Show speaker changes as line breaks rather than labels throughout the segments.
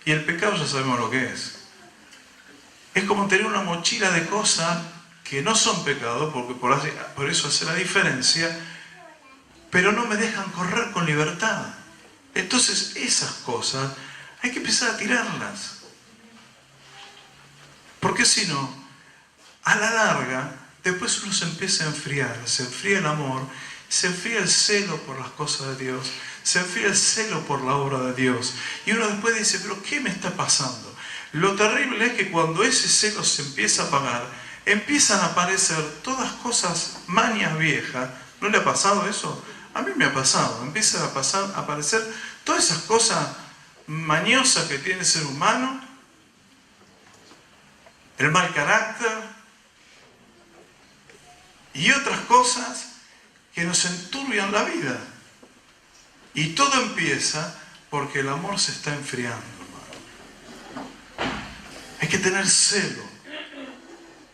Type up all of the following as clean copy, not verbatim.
Y el pecado ya sabemos lo que es. Es como tener una mochila de cosas que no son pecados, porque por eso hace la diferencia, pero no me dejan correr con libertad. Entonces esas cosas hay que empezar a tirarlas. Porque si no, a la larga, después uno se empieza a enfriar, se enfría el amor, se enfría el celo por las cosas de Dios, se enfría el celo por la obra de Dios. Y uno después dice, pero ¿qué me está pasando? Lo terrible es que cuando ese celo se empieza a apagar, empiezan a aparecer todas cosas, mañas viejas. ¿No le ha pasado eso? A mí me ha pasado. Empiezan a aparecer todas esas cosas mañosas que tiene el ser humano, el mal carácter y otras cosas que nos enturbian la vida. Y todo empieza porque el amor se está enfriando, hermano. Hay que tener celo,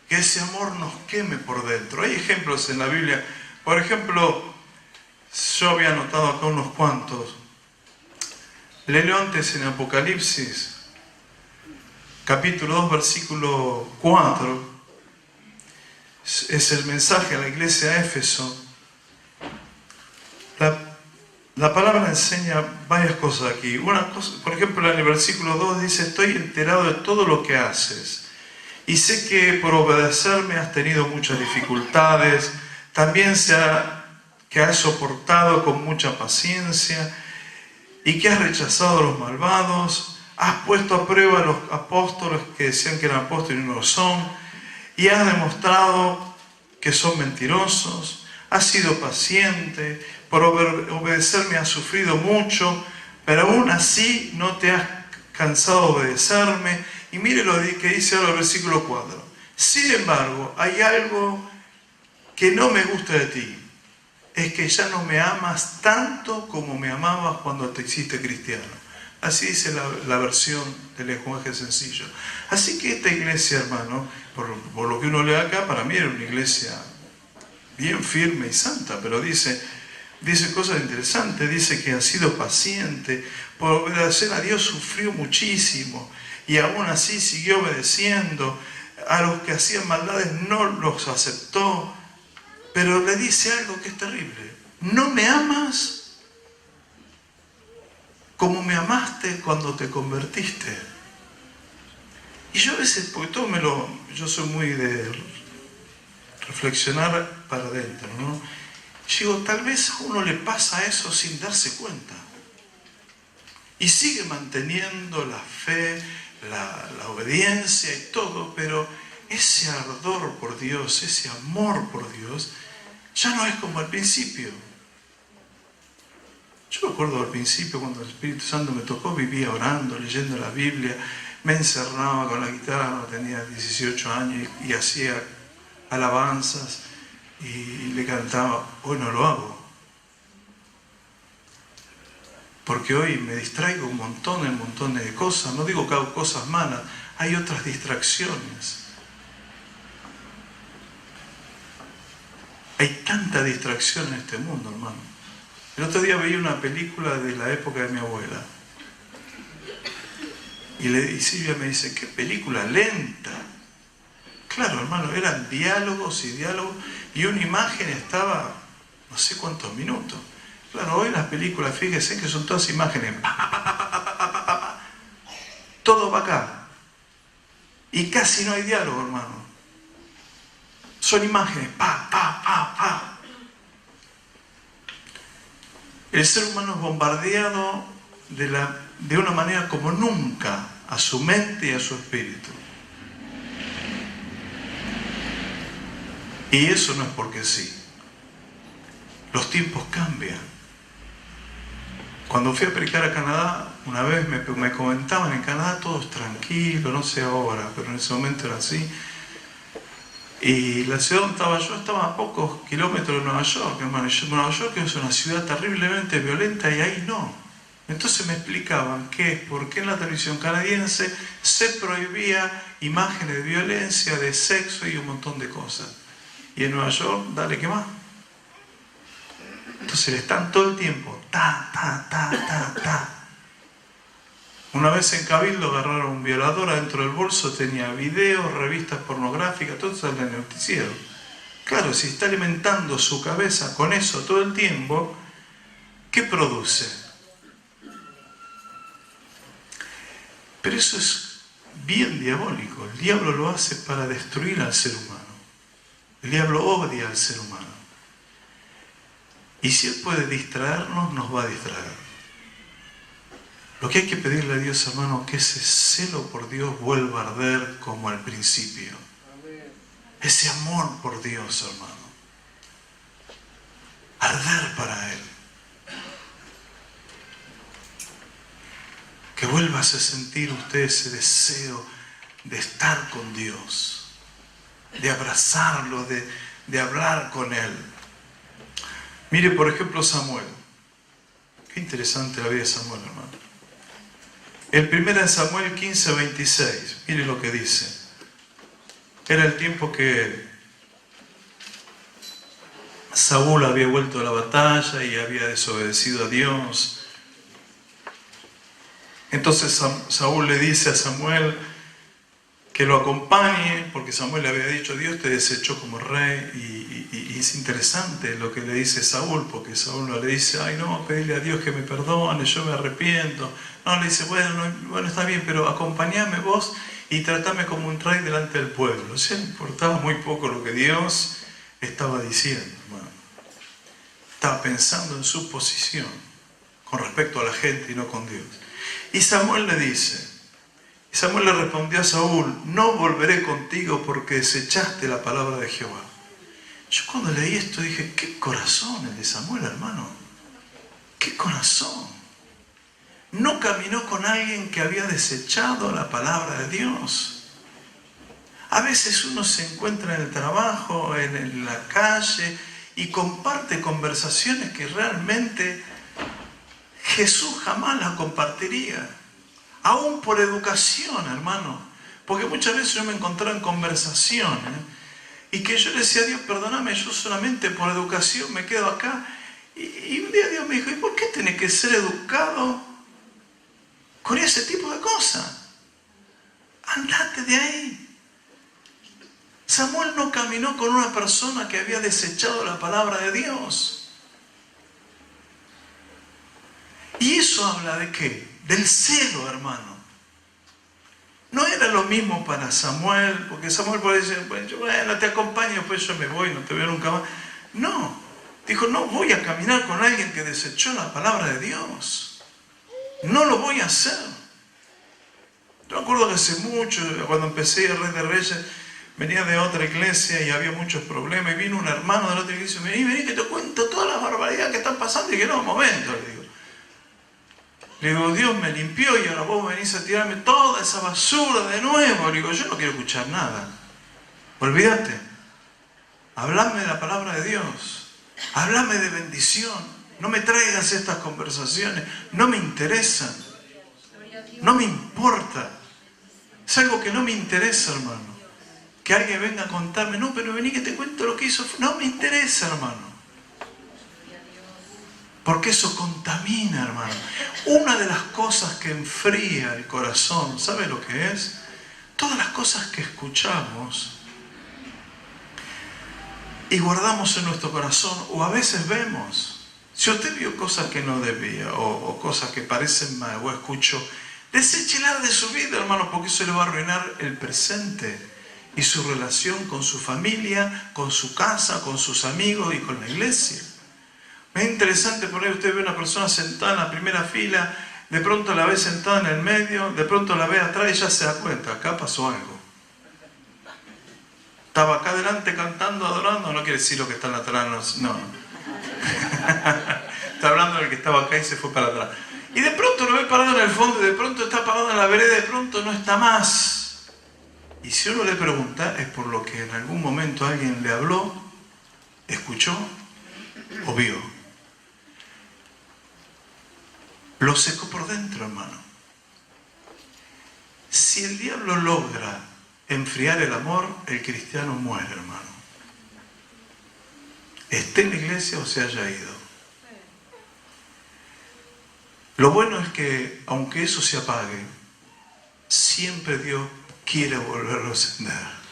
que ese amor nos queme por dentro. Hay ejemplos en la Biblia. Por ejemplo, yo había anotado acá unos cuantos. Léelo antes en Apocalipsis, capítulo 2, versículo 4. Es el mensaje a la iglesia de Éfeso. La palabra enseña varias cosas aquí. Una cosa, por ejemplo, en el versículo 2 dice: estoy enterado de todo lo que haces y sé que por obedecerme has tenido muchas dificultades. También que has soportado con mucha paciencia y que has rechazado a los malvados. Has puesto a prueba a los apóstoles que decían que eran apóstoles y no lo son, y has demostrado que son mentirosos. Has sido paciente, por obedecerme has sufrido mucho, pero aún así no te has cansado de obedecerme. Y mire lo que dice ahora el versículo 4. Sin embargo, hay algo que no me gusta de ti. Es que ya no me amas tanto como me amabas cuando te hiciste cristiano. Así dice la versión del lenguaje sencillo. Así que esta iglesia, hermano, por lo que uno lee acá, para mí era una iglesia bien firme y santa, pero dice cosas interesantes. Dice que ha sido paciente, por obedecer a Dios sufrió muchísimo y aún así siguió obedeciendo. A los que hacían maldades no los aceptó, pero le dice algo que es terrible: no me amas como me amaste cuando te convertiste. Y yo a veces, porque yo soy muy de reflexionar para adentro, ¿no? Digo, tal vez a uno le pasa eso sin darse cuenta. Y sigue manteniendo la fe, la obediencia y todo, pero ese ardor por Dios, ese amor por Dios, ya no es como al principio. Yo me acuerdo al principio, cuando el Espíritu Santo me tocó, vivía orando, leyendo la Biblia, me encerraba con la guitarra, tenía 18 años y hacía alabanzas y le cantaba. Hoy no lo hago, porque hoy me distraigo un montón de cosas. No digo que hago cosas malas, hay otras distracciones. Hay tanta distracción en este mundo, hermano. El otro día veía una película de la época de mi abuela. Y Silvia me dice, qué película lenta. Claro, hermano, eran diálogos y diálogos, y una imagen estaba no sé cuántos minutos. Claro, hoy las películas, fíjense que son todas imágenes. Todo va acá. Y casi no hay diálogo, hermano. Son imágenes. El ser humano es bombardeado de una manera como nunca a su mente y a su espíritu. Y eso no es porque sí. Los tiempos cambian. Cuando fui a predicar a Canadá, una vez me comentaban, en Canadá todo es tranquilo, no sé ahora, pero en ese momento era así. Y la ciudad donde estaba yo estaba a pocos kilómetros de Nueva York, hermano. Nueva York es una ciudad terriblemente violenta y ahí no. Entonces me explicaban por qué en la televisión canadiense se prohibía imágenes de violencia, de sexo y un montón de cosas. Y en Nueva York, dale, ¿qué más? Entonces le están todo el tiempo, ta. Una vez en Cabildo agarraron a un violador, adentro del bolso tenía videos, revistas pornográficas, todo eso en el noticiero. Claro, si está alimentando su cabeza con eso todo el tiempo, ¿qué produce? Pero eso es bien diabólico. El diablo lo hace para destruir al ser humano. El diablo odia al ser humano. Y si él puede distraernos, nos va a distraer. Lo que hay que pedirle a Dios, hermano, que ese celo por Dios vuelva a arder como al principio. Ese amor por Dios, hermano. Arder para Él. Que vuelvas a sentir usted ese deseo de estar con Dios, de abrazarlo, de hablar con Él. Mire, por ejemplo, Samuel. Qué interesante la vida de Samuel, hermano. El primero de Samuel 15:26. Mire lo que dice. Era el tiempo que Saúl había vuelto a la batalla y había desobedecido a Dios. Entonces Saúl le dice a Samuel que lo acompañe, porque Samuel le había dicho: Dios te desechó como rey. Y es interesante lo que le dice Saúl, porque Saúl no le dice: ay no, pedirle a Dios que me perdone, yo me arrepiento. No, le dice: bueno, está bien, pero acompañame vos y tratame como un rey delante del pueblo. O sea, le importaba muy poco lo que Dios estaba diciendo, hermano. Estaba pensando en su posición con respecto a la gente y no con Dios. Y Samuel le dice, Samuel le respondió a Saúl: no volveré contigo porque desechaste la palabra de Jehová. Yo cuando leí esto dije: qué corazón el de Samuel, hermano. Qué corazón. No caminó con alguien que había desechado la palabra de Dios. A veces uno se encuentra en el trabajo, en la calle, y comparte conversaciones que realmente Jesús jamás las compartiría. Aún por educación, hermano. Porque muchas veces yo me encontraba en conversaciones y que yo le decía a Dios: perdóname, yo solamente por educación me quedo acá. Y un día Dios me dijo: ¿y por qué tenés que ser educado con ese tipo de cosas? Andate de ahí. Samuel no caminó con una persona que había desechado la palabra de Dios. ¿Y eso habla de qué? Del celo, hermano. No era lo mismo para Samuel, porque Samuel puede decir: bueno, te acompaño, después yo me voy, no te veo nunca más. No, dijo: no voy a caminar con alguien que desechó la palabra de Dios. No lo voy a hacer. Yo me acuerdo que hace mucho, cuando empecé a Rey de Reyes, venía de otra iglesia y había muchos problemas, y vino un hermano de la otra iglesia y me dijo: vení que te cuento todas las barbaridades que están pasando. Y que no, un momento, le digo, Dios me limpió y ahora vos venís a tirarme toda esa basura de nuevo. Le digo, yo no quiero escuchar nada. Olvídate. Hablame de la palabra de Dios. Hablame de bendición. No me traigas estas conversaciones. No me interesan. No me importa. Es algo que no me interesa, hermano. Que alguien venga a contarme: no, pero vení que te cuento lo que hizo. No me interesa, hermano. Porque eso contamina, hermano. Una de las cosas que enfría el corazón, ¿sabe lo que es? Todas las cosas que escuchamos y guardamos en nuestro corazón, o a veces vemos. Si usted vio cosas que no debía, o cosas que parecen mal, o escuchó, deséchelas de su vida, hermano, porque eso le va a arruinar el presente y su relación con su familia, con su casa, con sus amigos y con la iglesia. Es interesante, por ahí usted ve a una persona sentada en la primera fila, de pronto la ve sentada en el medio, de pronto la ve atrás y ya se da cuenta: acá pasó algo. Estaba acá adelante cantando, adorando, no quiere decir lo que está atrás, no. Está hablando del que estaba acá y se fue para atrás. Y de pronto lo ve parado en el fondo, y de pronto está parado en la vereda, y de pronto no está más. Y si uno le pregunta, es por lo que en algún momento alguien le habló, escuchó o vio. Lo secó por dentro, hermano. Si el diablo logra enfriar el amor, el cristiano muere, hermano. Esté en la iglesia o se haya ido. Lo bueno es que, aunque eso se apague, siempre Dios quiere volverlo a encender.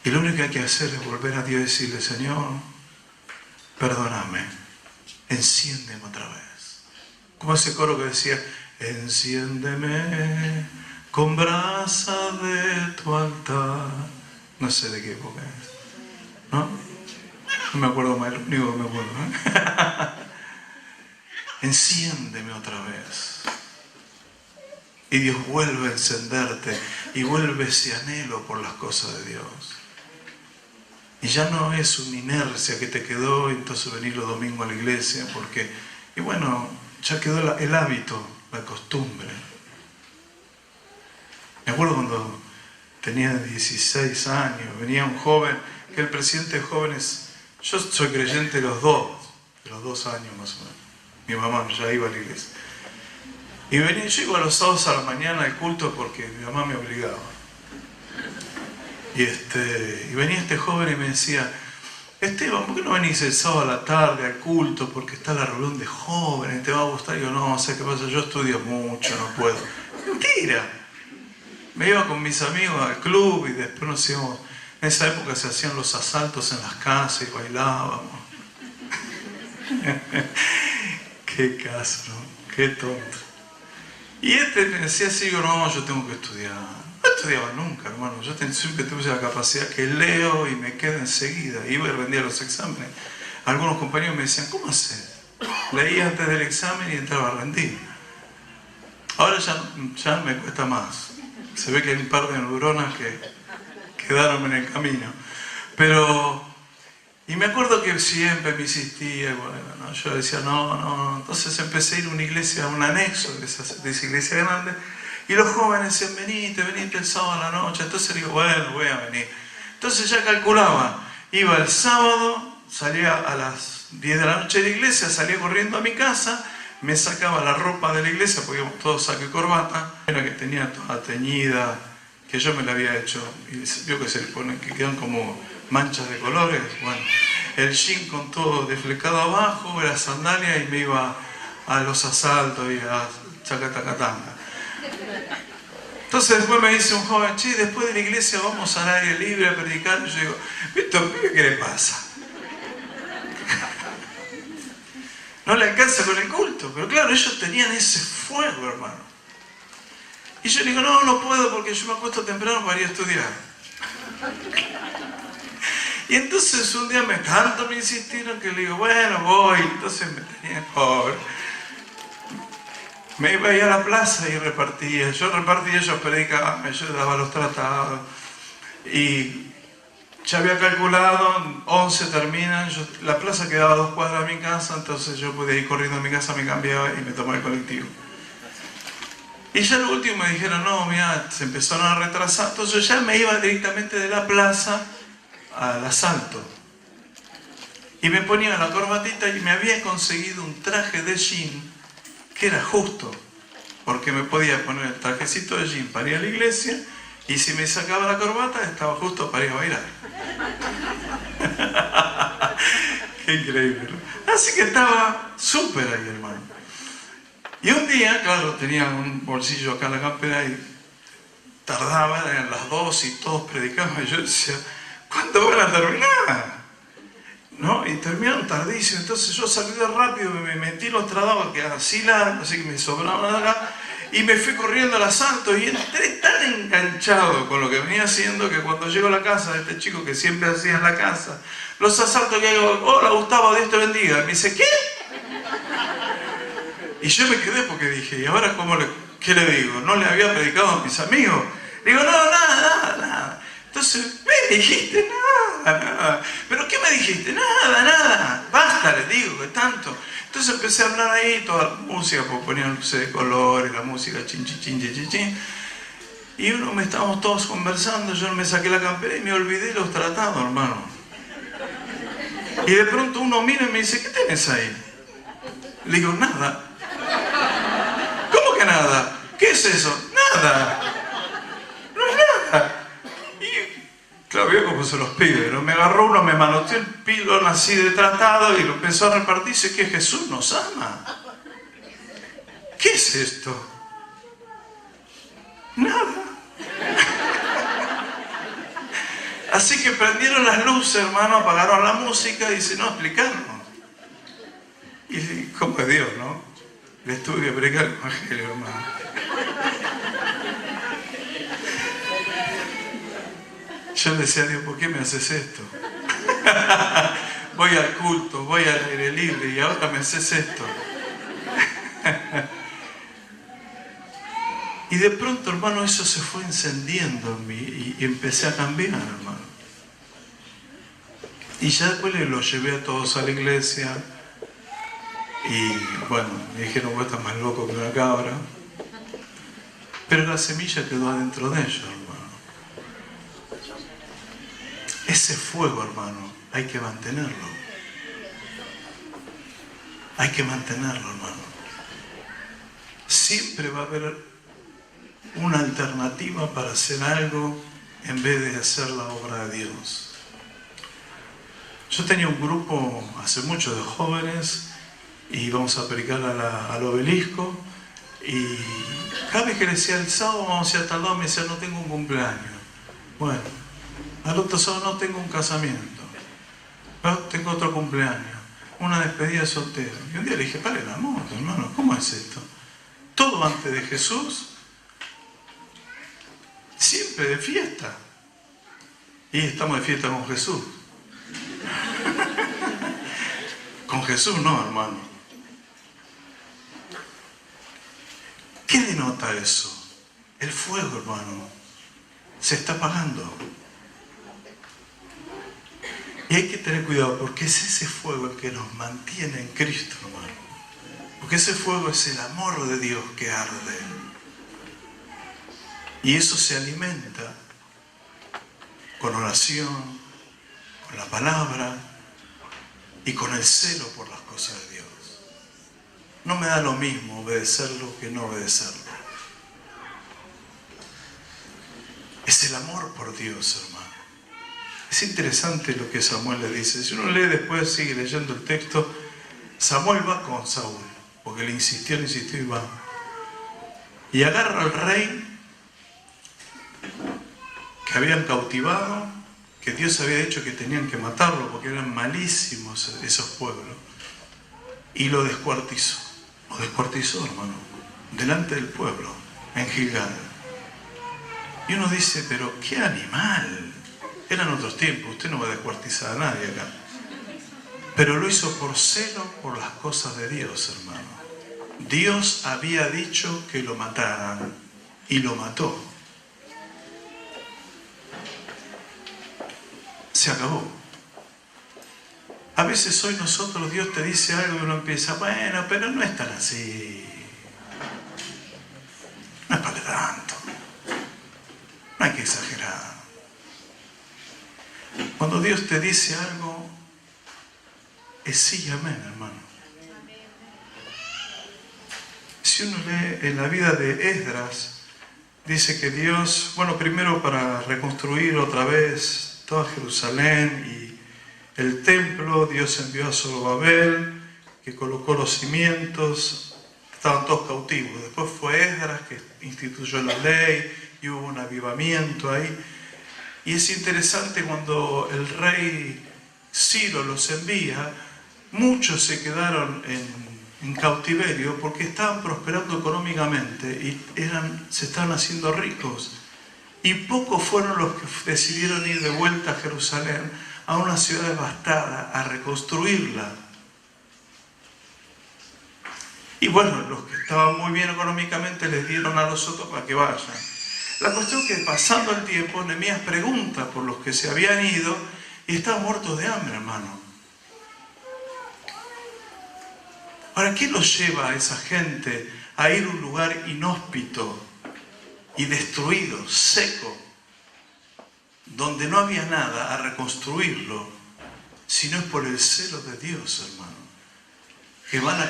Y lo único que hay que hacer es volver a Dios y decirle: Señor, perdóname, enciéndeme otra vez. Como ese coro que decía: enciéndeme con brasa de tu altar. No sé de qué época es, ¿no? No me acuerdo más, lo único que me acuerdo, ¿eh? Enciéndeme otra vez. Y Dios vuelve a encenderte y vuelve ese anhelo por las cosas de Dios. Y ya no es una inercia que te quedó, y entonces venir los domingos a la iglesia, porque, y bueno, ya quedó el hábito, la costumbre. Me acuerdo cuando tenía 16 años, venía un joven, que el presidente de jóvenes, yo soy creyente de los dos años más o menos. Mi mamá ya iba a la iglesia. Y venía, yo iba los sábados a la mañana al culto porque mi mamá me obligaba. Y venía este joven y me decía: Esteban, ¿por qué no venís el sábado a la tarde al culto? Porque está la reunión de jóvenes, te va a gustar. Y yo: no, sé qué pasa, yo estudio mucho, no puedo. Mentira. Me iba con mis amigos al club y después nos íbamos. En esa época se hacían los asaltos en las casas y bailábamos. Qué caso, ¿no? Qué tonto. Y me decía así: yo no, yo tengo que estudiar. No estudiaba nunca, hermano. Yo siempre tuve la capacidad que leo y me quedo enseguida. Iba y rendía los exámenes. Algunos compañeros me decían: ¿cómo haces? Leía antes del examen y entraba a rendir. Ahora ya me cuesta más. Se ve que hay un par de neuronas que quedaron en el camino. Y me acuerdo que siempre me insistía, y bueno, no, yo decía no. Entonces empecé a ir a una iglesia, a un anexo de esa iglesia grande. Y los jóvenes decían: venite el sábado a la noche. Entonces digo: bueno, voy a venir. Entonces ya calculaba, iba el sábado, salía a las 10 de la noche de la iglesia, salía corriendo a mi casa, me sacaba la ropa de la iglesia, porque íbamos todos saco y corbata, era que tenía toda teñida, que yo me la había hecho, y vio que se le ponen, que quedan como manchas de colores. Bueno, el jean con todo desflecado abajo, la sandalia, y me iba a los asaltos y a chacatacatanga. Entonces después me dice un joven: che, después de la iglesia vamos al aire libre a predicar. Y yo digo: ¿Víctor, qué le pasa? No le alcanza con el culto. Pero claro, ellos tenían ese fuego, hermano. Y yo le digo: no puedo porque yo me acuesto temprano para ir a estudiar. Y entonces un día tanto me insistieron que le digo: bueno, voy. Entonces me tenía pobre. Me iba a ir a la plaza y repartía. Yo repartía, ellos predicaban, yo daba los tratados. Y ya había calculado, 11 terminan, la plaza quedaba a 2 cuadras de mi casa, entonces yo podía ir corriendo a mi casa, me cambiaba y me tomaba el colectivo. Y ya lo último me dijeron: no, mira, se empezaron a retrasar. Entonces ya me iba directamente de la plaza al asalto. Y me ponía la corbatita y me había conseguido un traje de jean que era justo, porque me podía poner el trajecito de jean para ir a la iglesia, y si me sacaba la corbata estaba justo para ir a bailar. Qué increíble, ¿no? Así que estaba súper ahí, hermano. Y un día, claro, tenía un bolsillo acá en la campera y tardaba, eran las 2 y todos predicaban, y yo decía: ¿cuándo van a terminar? ¿No? Y terminaron tardísimo. Entonces yo salí de rápido, me metí los tratados que eran así largos, así que me sobraban acá, y me fui corriendo al asalto y entré tan enganchado con lo que venía haciendo que cuando llego a la casa de este chico que siempre hacía en la casa los asaltos, que digo: hola Gustavo, Dios te bendiga. Y me dice: ¿qué? Y yo me quedé porque dije: ¿y ahora qué le digo? No le había predicado a mis amigos. Digo: no, nada. Entonces, me dijiste nada. ¿Pero qué me dijiste? Nada. Basta, les digo, que tanto. Entonces empecé a hablar ahí, toda la música, pues ponían luces de colores, la música chin. Y estábamos todos conversando, yo me saqué la campera y me olvidé los tratados, hermano. Y de pronto uno mira y me dice: ¿qué tenés ahí? Le digo: nada. ¿Cómo que nada? ¿Qué es eso? Nada. No es nada. Claro, veo como puse los pibes, ¿no? Me agarró uno, me manoteó el pilón así de tratado y lo empezó a repartir. Dice que Jesús nos ama. ¿Qué es esto? Nada. Así que prendieron las luces, hermano, apagaron la música y dice, no, explicarnos. Y cómo es Dios, ¿no? Les tuve que predicar el evangelio, hermano. Yo le decía a Dios, ¿por qué me haces esto? Voy al culto, voy al aire libre y ahora me haces esto. Y de pronto, hermano, eso se fue encendiendo en mí y empecé a cambiar, hermano. Y ya después los llevé a todos a la iglesia y bueno, me dijeron, vos estás más loco que una cabra. Pero la semilla quedó adentro de ellos, hermano. Ese fuego, hermano, hay que mantenerlo. Hay que mantenerlo, hermano. Siempre va a haber una alternativa para hacer algo en vez de hacer la obra de Dios. Yo tenía un grupo hace mucho de jóvenes y íbamos a predicar al obelisco y cada vez que le decía el sábado vamos a ir a tal lado, me decía no tengo un cumpleaños. Bueno, al otro sábado no tengo un casamiento, no tengo otro cumpleaños, una despedida de soltero. Y un día le dije, pare la moto, hermano, ¿cómo es esto? Todo antes de Jesús, siempre de fiesta. Y estamos de fiesta con Jesús. Con Jesús no, hermano. ¿Qué denota eso? El fuego, hermano, se está apagando. Y hay que tener cuidado porque es ese fuego el que nos mantiene en Cristo, hermano. Porque ese fuego es el amor de Dios que arde. Y eso se alimenta con oración, con la palabra y con el celo por las cosas de Dios. No me da lo mismo obedecerlo que no obedecerlo. Es el amor por Dios, hermano. Es interesante lo que Samuel le dice. Si uno lee después, sigue leyendo el texto, Samuel va con Saúl, porque le insistió y va. Y agarra al rey que habían cautivado, que Dios había dicho que tenían que matarlo porque eran malísimos esos pueblos, y lo descuartizó. Lo descuartizó, hermano, delante del pueblo, en Gilgal. Y uno dice, pero qué animal. Eran otros tiempos, usted no va a descuartizar a nadie acá. Pero lo hizo por celo por las cosas de Dios, hermano. Dios había dicho que lo mataran y lo mató. Se acabó. A veces hoy nosotros, Dios te dice algo y uno empieza, bueno, pero no es tan así. No es para tanto. No hay que exagerar. Cuando Dios te dice algo, es sí y amén, hermano. Si uno lee en la vida de Esdras, dice que Dios, bueno, primero para reconstruir otra vez toda Jerusalén y el templo, Dios envió a Zorobabel, que colocó los cimientos, estaban todos cautivos. Después fue Esdras que instituyó la ley y hubo un avivamiento ahí. Y es interesante cuando el rey Ciro los envía, muchos se quedaron en cautiverio porque estaban prosperando económicamente y se estaban haciendo ricos. Y pocos fueron los que decidieron ir de vuelta a Jerusalén, a una ciudad devastada, a reconstruirla. Y bueno, los que estaban muy bien económicamente les dieron a los otros para que vayan. La cuestión es que pasando el tiempo, Nehemías pregunta por los que se habían ido y estaban muertos de hambre, hermano. Ahora, ¿qué los lleva a esa gente a ir a un lugar inhóspito y destruido, seco, donde no había nada, a reconstruirlo, si no es por el celo de Dios, hermano? Que van a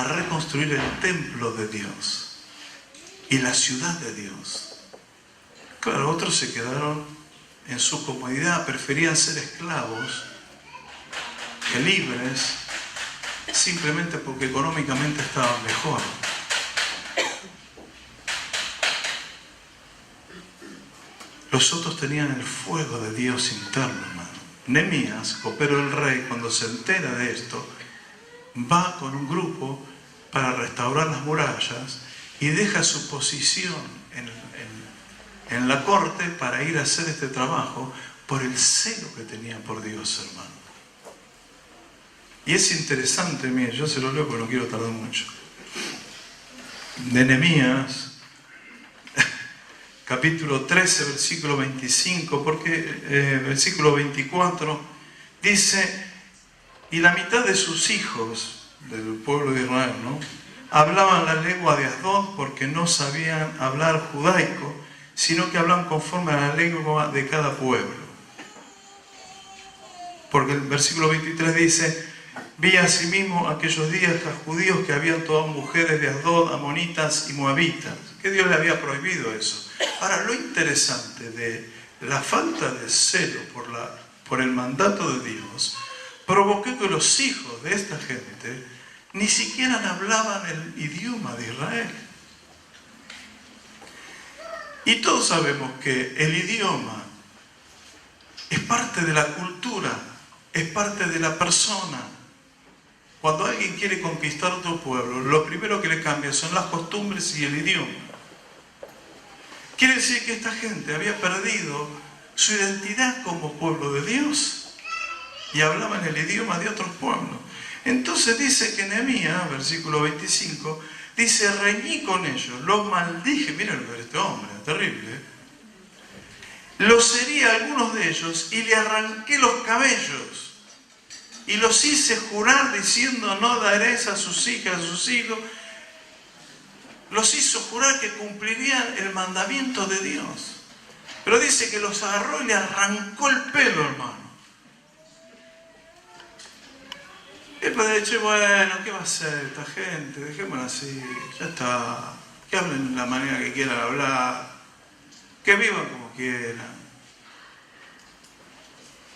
reconstruir el templo de Dios y la ciudad de Dios. Claro, otros se quedaron en su comodidad, preferían ser esclavos que libres, simplemente porque económicamente estaban mejor. Los otros tenían el fuego de Dios interno, hermano. Nehemías, copero del rey, cuando se entera de esto, va con un grupo para restaurar las murallas y deja su posición en la corte para ir a hacer este trabajo por el celo que tenía por Dios, hermano. Y es interesante, mire, yo se lo leo porque no quiero tardar mucho. De Nehemías, capítulo 13, versículo 25, porque versículo 24 dice: y la mitad de sus hijos del pueblo de Israel, ¿no?, hablaban la lengua de Asdod, porque no sabían hablar judaico, sino que hablaban conforme a la lengua de cada pueblo. Porque el versículo 23 dice: vi asimismo aquellos días a judíos que habían tomado mujeres de Asdod, amonitas y moabitas, que Dios le había prohibido eso. Ahora, lo interesante de la falta de celo por el mandato de Dios provocó que los hijos de esta gente ni siquiera hablaban el idioma de Israel. Y todos sabemos que el idioma es parte de la cultura, es parte de la persona. Cuando alguien quiere conquistar otro pueblo, lo primero que le cambia son las costumbres y el idioma. Quiere decir que esta gente había perdido su identidad como pueblo de Dios y hablaban el idioma de otros pueblos. Entonces dice que Nehemías, versículo 25, dice: reñí con ellos, los maldije. Miren lo que era este hombre, terrible, ¿eh? Los herí a algunos de ellos y le arranqué los cabellos y los hice jurar diciendo: no daréis a sus hijas, a sus hijos. Los hizo jurar que cumplirían el mandamiento de Dios. Pero dice que los agarró y le arrancó el pelo, hermano. Y puede decir: bueno, ¿qué va a hacer esta gente? Dejémosla así, ya está. Que hablen de la manera que quieran hablar, que vivan como quieran.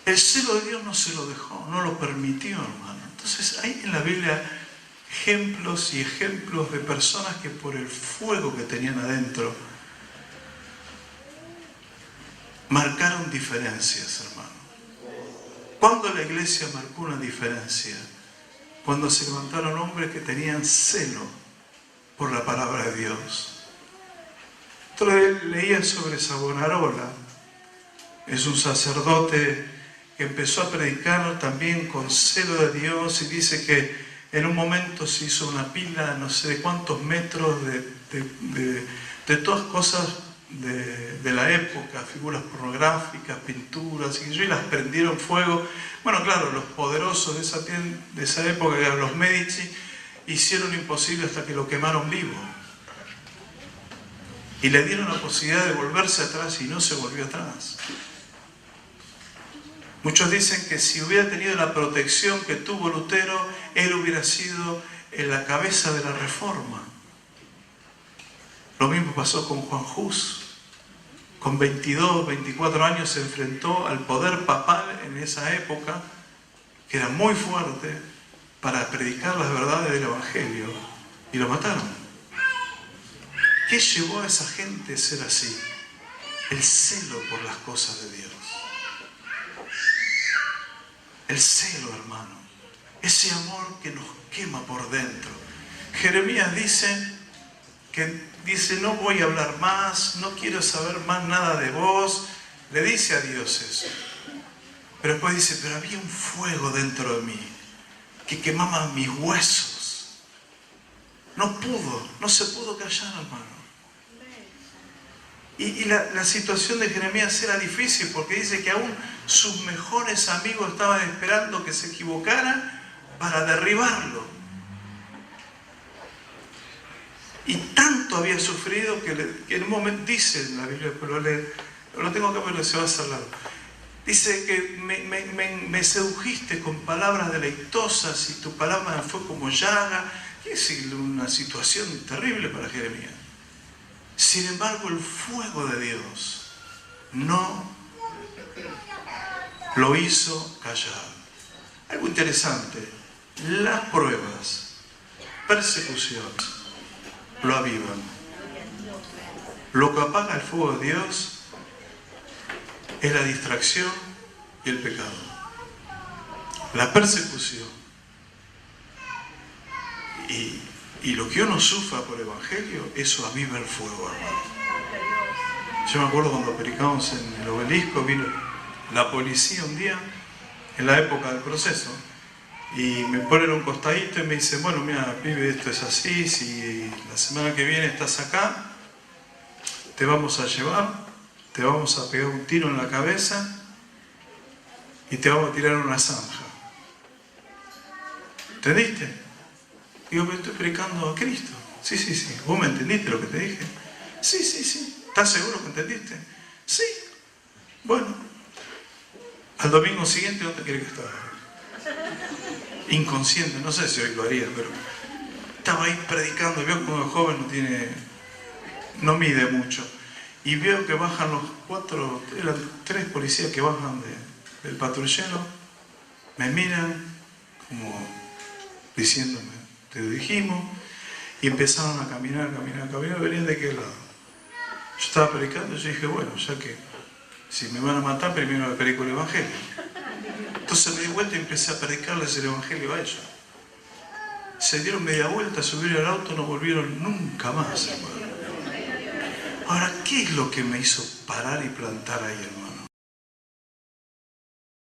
El celo de Dios no se lo dejó, no lo permitió, hermano. Entonces hay en la Biblia ejemplos y ejemplos de personas que por el fuego que tenían adentro marcaron diferencias, hermano. ¿Cuándo la iglesia marcó una diferencia? Cuando se levantaron hombres que tenían celo por la palabra de Dios. Entonces leía sobre Savonarola, es un sacerdote que empezó a predicar también con celo de Dios, y dice que en un momento se hizo una pila, no sé de cuántos metros, de todas cosas de la época, figuras pornográficas, pinturas, y las prendieron fuego. Bueno, claro, los poderosos de esa época, que eran los Medici, hicieron imposible hasta que lo quemaron vivo. Y le dieron la posibilidad de volverse atrás y no se volvió atrás. Muchos dicen que si hubiera tenido la protección que tuvo Lutero, él hubiera sido en la cabeza de la Reforma. Lo mismo pasó con Juan Hus. Con 22, 24 años se enfrentó al poder papal en esa época, que era muy fuerte, para predicar las verdades del Evangelio, y lo mataron. ¿Qué llevó a esa gente a ser así? El celo por las cosas de Dios. El celo, hermano. Ese amor que nos quema por dentro. Jeremías dice, no voy a hablar más, no quiero saber más nada de vos. Le dice a Dios eso. Pero después dice: pero había un fuego dentro de mí que quemaba mis huesos. No se pudo callar, hermano. Y la situación de Jeremías era difícil, porque dice que aún sus mejores amigos estaban esperando que se equivocara para derribarlo. Y tanto había sufrido que en un momento, dice en la Biblia, pero lo tengo acá porque se va a hacer largo. Dice que me sedujiste con palabras deleitosas y tu palabra fue como llaga. Es una situación terrible para Jeremías. Sin embargo, el fuego de Dios no lo hizo callar. Algo interesante, las pruebas, persecuciones, lo avivan. Lo que apaga el fuego de Dios es la distracción y el pecado. La persecución y lo que uno sufra por el Evangelio, eso aviva el fuego, hermano. Yo me acuerdo cuando predicamos en el Obelisco, vino la policía un día, en la época del proceso, y me ponen un costadito y me dicen, bueno, mira, pibe, esto es así, si la semana que viene estás acá, te vamos a llevar, te vamos a pegar un tiro en la cabeza y te vamos a tirar en una zanja. ¿Entendiste? Digo, pero estoy predicando a Cristo. Sí, sí, sí. ¿Vos me entendiste lo que te dije? Sí, sí, sí. ¿Estás seguro que entendiste? Sí. Bueno. Al domingo siguiente, ¿dónde querés que estaba? Inconsciente, no sé si hoy lo haría, pero estaba ahí predicando. Veo que un joven no mide mucho. Y veo que bajan los 3 policías que bajan del patrullero. Me miran como diciéndome, te dijimos, y empezaron a caminar, venían de aquel lado. Yo estaba predicando y yo dije, bueno, ya que si me van a matar, primero me predico el Evangelio. Entonces me di vuelta y empecé a predicarles el Evangelio a ellos. Se dieron media vuelta, subieron al auto, no volvieron nunca más, hermano. Ahora, ¿qué es lo que me hizo parar y plantar ahí, hermano?